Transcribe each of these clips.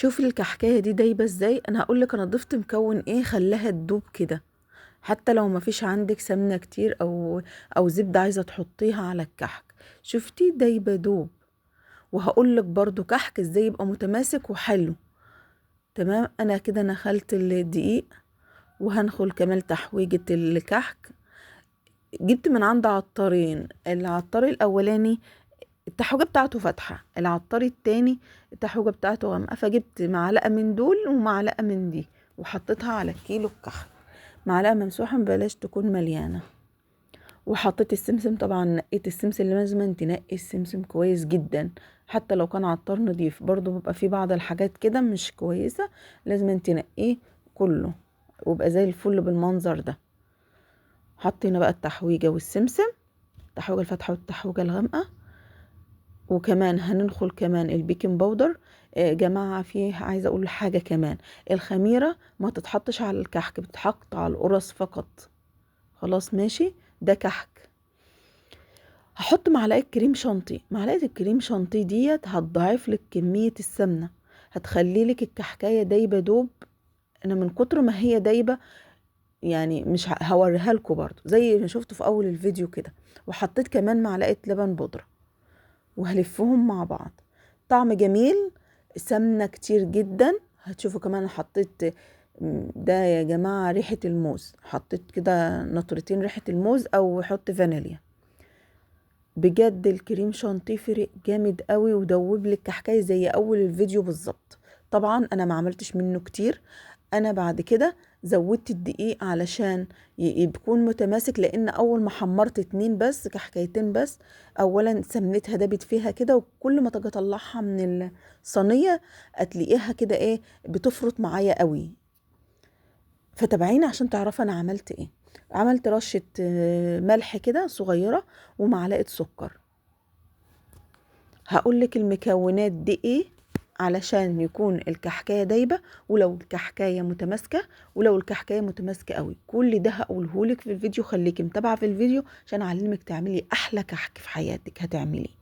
شوفي الكحكايه دي دايبه ازاي. انا هقولك انا ضفت مكون ايه خلاها تدوب كده. حتى لو مفيش عندك سمنه كتير او زبده عايزه تحطيها على الكحك، شفتي دايبه دوب. وهقولك برضو كحك ازاي يبقى متماسك وحلو. تمام، انا كده نخلت الدقيق، وهنخل كمان تحويجة الكحك. جبت من عند عطارين، العطار الاولاني التحويجة بتاعته فاتحة، العطار التاني التحويجة بتاعته غامقة، فجبت معلقة من دول ومعلقة من دي وحطيتها على الكيلو الكحك. معلقة ممسوحة، بلاش تكون مليانة. وحطيت السمسم، طبعا نقيت السمسم، اللي لازم تنقي السمسم كويس جدا. حتى لو كان عطار نضيف برضو بيبقى فيه بعض الحاجات كده مش كويسة، لازم تنقيه كله ويبقى زي الفل بالمنظر ده. حطينا بقى التحويجة والسمسم، التحويجة الفاتحة والتحويجة الغامقة. وكمان هننخل كمان البيكنج باودر. جماعة فيه عايزة اقول حاجة كمان، الخميرة ما تتحطش على الكحك، بتتحط على القرص فقط. خلاص ماشي، ده كحك. هحط معلقة كريم شانتيه. معلقة الكريم شانتيه ديت هتضاعف لك كمية السمنة، هتخلي لك الكحكاية دايبة دوب. انا من كتر ما هي دايبة يعني مش هوريها لكم برضو زي ما شفتوا في اول الفيديو كده. وحطيت كمان معلقة لبن بودرة وهلفهم مع بعض. طعم جميل، سمنة كتير جدا. هتشوفوا كمان حطيت ده يا جماعة ريحة الموز، حطيت كده نطرتين ريحة الموز او حط فانيليا. بجد الكريم شانتيه فرق جامد قوي ودوب لك كحكايه زي اول الفيديو بالظبط. طبعا انا ما عملتش منه كتير، انا بعد كده زودت الدقيق علشان يكون متماسك، لان اول ما حمرت 2 بس كحكايتين بس، اولا سمنتها دابت فيها كده، وكل ما تيجي اطلعها من الصينيه هتلاقيها كده ايه بتفرط معايا قوي. فتابعيني عشان تعرفي انا عملت ايه. عملت رشه ملح كده صغيره ومعلقه سكر. هقولك المكونات دي ايه علشان يكون الكحكايه دايبه، ولو الكحكايه متماسكه، ولو الكحكايه متماسكه قوي. كل ده هقولهولك في الفيديو، خليكي متابعه في الفيديو عشان اعلمك تعملي احلى كحك في حياتك هتعمليه.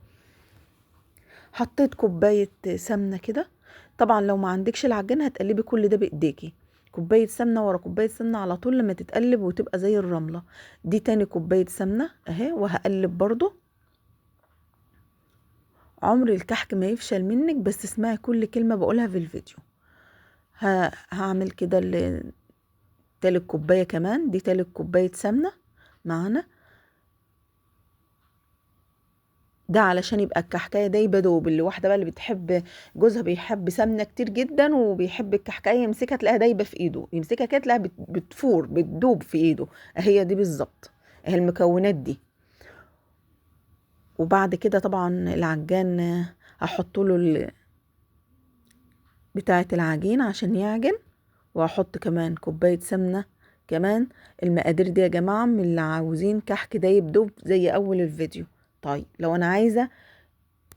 حطيت كوبايه سمنه كده. طبعا لو ما عندكش العجان هتقلبي كل ده بايديكي، كوبايه سمنه ورا كوبايه سمنه على طول لما تتقلب وتبقى زي الرمله. دي تاني كوبايه سمنه اهي، وهقلب برضو. عمر الكحك ما يفشل منك، بس اسمعي كل كلمة بقولها في الفيديو. هعمل كده تالت كوباية كمان، دي تالت كوباية سمنة معانا. ده علشان يبقى الكحكاية دايبة دوب. اللي واحدة بقى اللي بتحب، جوزها بيحب سمنة كتير جدا وبيحب الكحكاية يمسكها تلاقيها دايبة في ايده، يمسكها كده تلاقيها بتفور بتدوب في ايده. هي دي بالظبط، اهي المكونات دي. وبعد كده طبعا العجان هحط له بتاعة العجين عشان يعجن، وهحط كمان كوباية سمنة كمان. المقادير دي يا جماعة من اللي عاوزين كحك دايب دوب زي اول الفيديو. طيب لو انا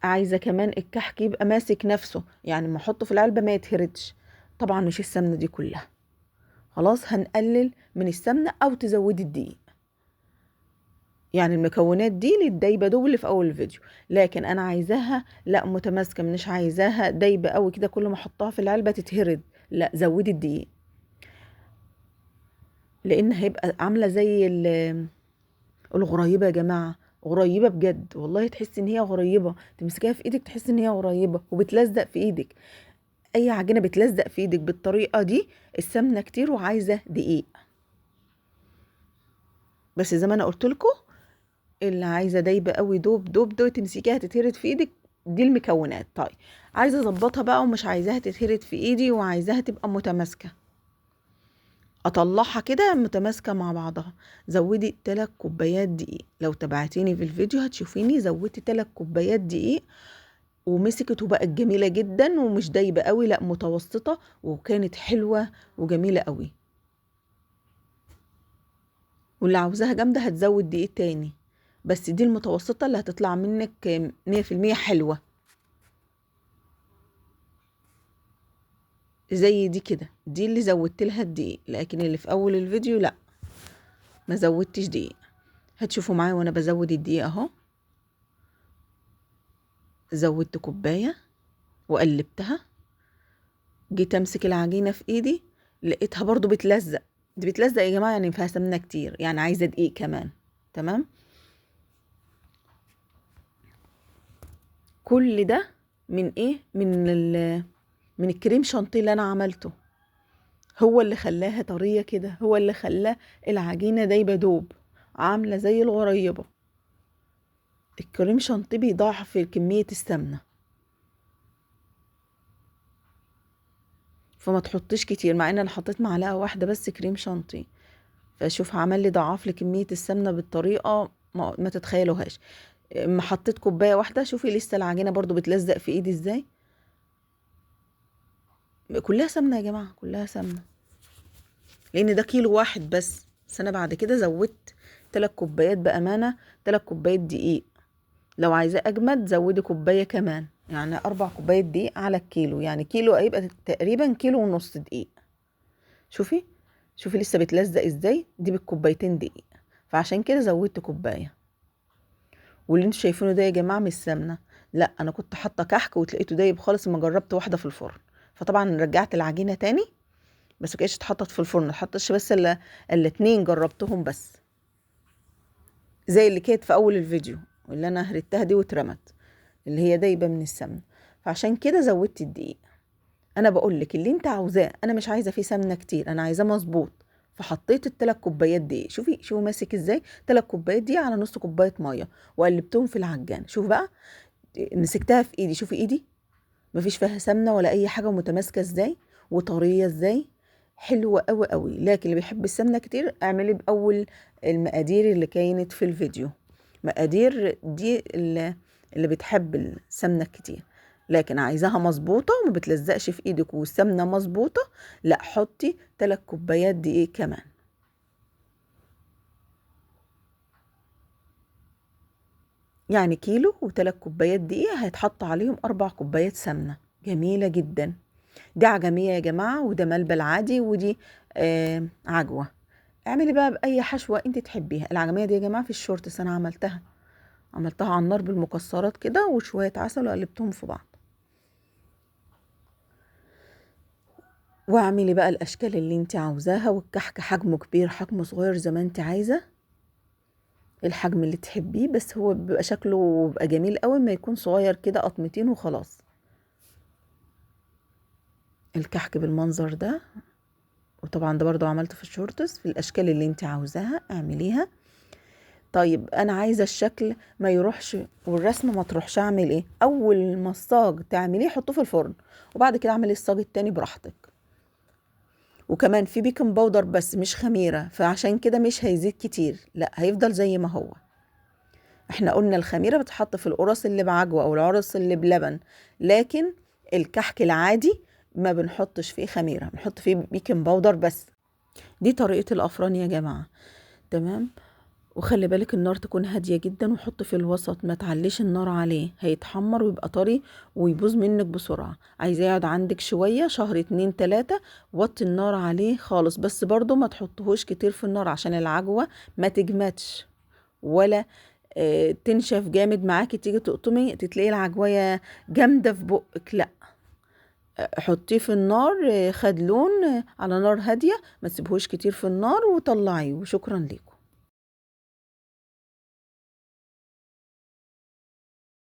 عايزة كمان الكحك يبقى ماسك نفسه، يعني ما احطه في العلبة ما يتهردش، طبعا مش السمنة دي كلها. خلاص هنقلل من السمنة او تزودي الدقيق. يعني المكونات دي للدايبة دوب اللي في اول الفيديو، لكن انا عايزاها لا متماسكة، مش عايزاها دايبة قوي كده كل ما احطها في العلبة تتهرد، لا زودي الدقيق. لان هيبقى عامله زي الغريبه يا جماعه، غريبه بجد والله، تحس ان هي غريبه، تمسكيها في ايدك تحس ان هي غريبه وبتلزق في ايدك. اي عجينه بتلزق في ايدك بالطريقه دي السمنه كتير وعايزه دقيق. بس زي ما انا قلت لكم، اللي عايزه دايبه قوي دوب دوب دوب تمسكيها تتهرد في ايدك، دي المكونات. طيب عايزه اظبطها بقى ومش عايزاها تتهرد في ايدي وعايزاها تبقى متماسكه، اطلعها كده متماسكه مع بعضها. زودي 3 كوبايات دقيق. لو تابعتيني في الفيديو هتشوفيني زودت 3 كوبايات دقيق، ومسكت وبقت جميله جدا ومش دايبه قوي، لا متوسطه، وكانت حلوه وجميله قوي. واللي عاوزاها جامده هتزود دقيق تاني، بس دي المتوسطه اللي هتطلع منك 100% حلوه. زي دي كده، دي اللي زودت لها الدقيق، لكن اللي في اول الفيديو لا ما زودتش دقيق. هتشوفوا معايا وانا بزود الدقيق اهو. زودت كوباية وقلبتها، جيت امسك العجينة في ايدي لقيتها برضو بتلزق. دي بتلزق يا جماعة، يعني فيها سمنة كتير، يعني عايزة دقيق كمان. تمام. كل ده من ايه؟ من الكريم شانتيه اللي انا عملته، هو اللي خلاها طرية كده، هو اللي خلاه العجينة دايبة دوب، عاملة زي الغريبة. الكريم شانتيه بيضاعف كمية السمنة، فما تحطيش كتير، مع ان انا حطيت معلقة واحدة بس كريم شانتيه، فشوف عمل لي ضعف لي كمية السمنة بالطريقة ما تتخيلوهاش. اما حطيت كوباية واحدة، شوفي لسه العجينة برضو بتلزق في ايدي ازاي. كلها سمنة يا جماعة، كلها سمنة، لان ده كيلو واحد بس انا بعد كده زودت 3 كوبايات بأمانة، 3 كوبايات دقيق. لو عايزاه اجمد زودي كوباية كمان، يعني 4 كوبايات دقيق على الكيلو، يعني كيلو هيبقى تقريبا كيلو ونص دقيق. شوفي، شوفي لسه بتلزق ازاي، دي بالكوبايتين دقيق، فعشان كده زودت كوباية. واللي انتوا شايفينه ده يا جماعة مش سمنة، لا انا كنت حاطة كحك وتلاقيته دايب خالص، ما جربت واحدة في الفرن، فطبعا رجعت العجينة تاني، بس مكانتش اتحطت في الفرن، اتحطتش بس الاتنين جربتهم بس، زي اللي كانت في اول الفيديو اللي انا هرتها دي واترمت، اللي هي دايبه من السمنه. فعشان كده زودت الدقيق. انا بقول لك اللي انت عاوزاه، انا مش عايزه فيه سمنه كتير، انا عايزاه مظبوط، فحطيت ال3 كوبايات دقيق. شوفي شوفي ماسك ازاي، 3 كوبايات دقيق على نص كوبايه ميه، وقلبتهم في العجان. شوف بقى، مسكتها في ايدي، شوفي ايدي مفيش فيها سمنه ولا اي حاجه، ومتماسكه ازاي وطريه ازاي، حلوه قوي قوي. لكن اللي بيحب السمنه كتير اعملي باول المقادير اللي كانت في الفيديو، مقادير دي اللي بتحب السمنه كتير. لكن عايزاها مظبوطه وما بتلزقش في ايدك والسمنه مظبوطه، لا حطي 3 كوبايات دقيق كمان. يعني كيلو و3 كوبايات دقيق هيتحط عليهم 4 كوبايات سمنه، جميله جدا. دي عجمية يا جماعة، وده ملبن عادي، ودي عجوة. اعملي بقى بأي حشوة انت تحبيها. العجمية دي يا جماعة في الشورتس انا عملتها على النار بالمكسرات كده وشوية عسل وقلبتهم في بعض. واعملي بقى الاشكال اللي انت عاوزاها، والكحك حجمه كبير حجمه صغير زي ما انت عايزة، الحجم اللي تحبيه، بس هو بيبقى شكله بيبقى جميل قوي ما يكون صغير كده قطمتين وخلاص. الكحك بالمنظر ده، وطبعا ده برضو عملته في الشورتس، في الاشكال اللي انت عاوزاها اعمليها. طيب انا عايزه الشكل ما يروحش والرسمه ما تروحش، اعمل ايه؟ اول ما الصاج تعمليه حطوه في الفرن، وبعد كده اعملي الصاج التاني براحتك. وكمان في بيكنج باودر بس مش خميره، فعشان كده مش هيزيد كتير، لا هيفضل زي ما هو. احنا قلنا الخميره بتحط في القرص اللي بعجوه او القرص اللي بلبن، لكن الكحك العادي ما بنحطش فيه خميره، بنحط فيه بيكنج باودر بس. دي طريقه الافران يا جماعه. تمام. وخلي بالك النار تكون هادية جدا، وحط في الوسط، ما تعليش النار عليه، هيتحمر ويبقى طري ويبوظ منك بسرعة. عايزاه يقعد عندك شوية، شهر 2 3، وطي النار عليه خالص، بس برضو ما تحطهوش كتير في النار عشان العجوة ما تجمدش ولا تنشف جامد معاكي، تيجي تقطمي تلاقي العجوية جامدة في بقك، لا. حطيه في النار خد لون على نار هادية، ما تسيبهوش كتير في النار، وطلعيه، وشكرا لكم.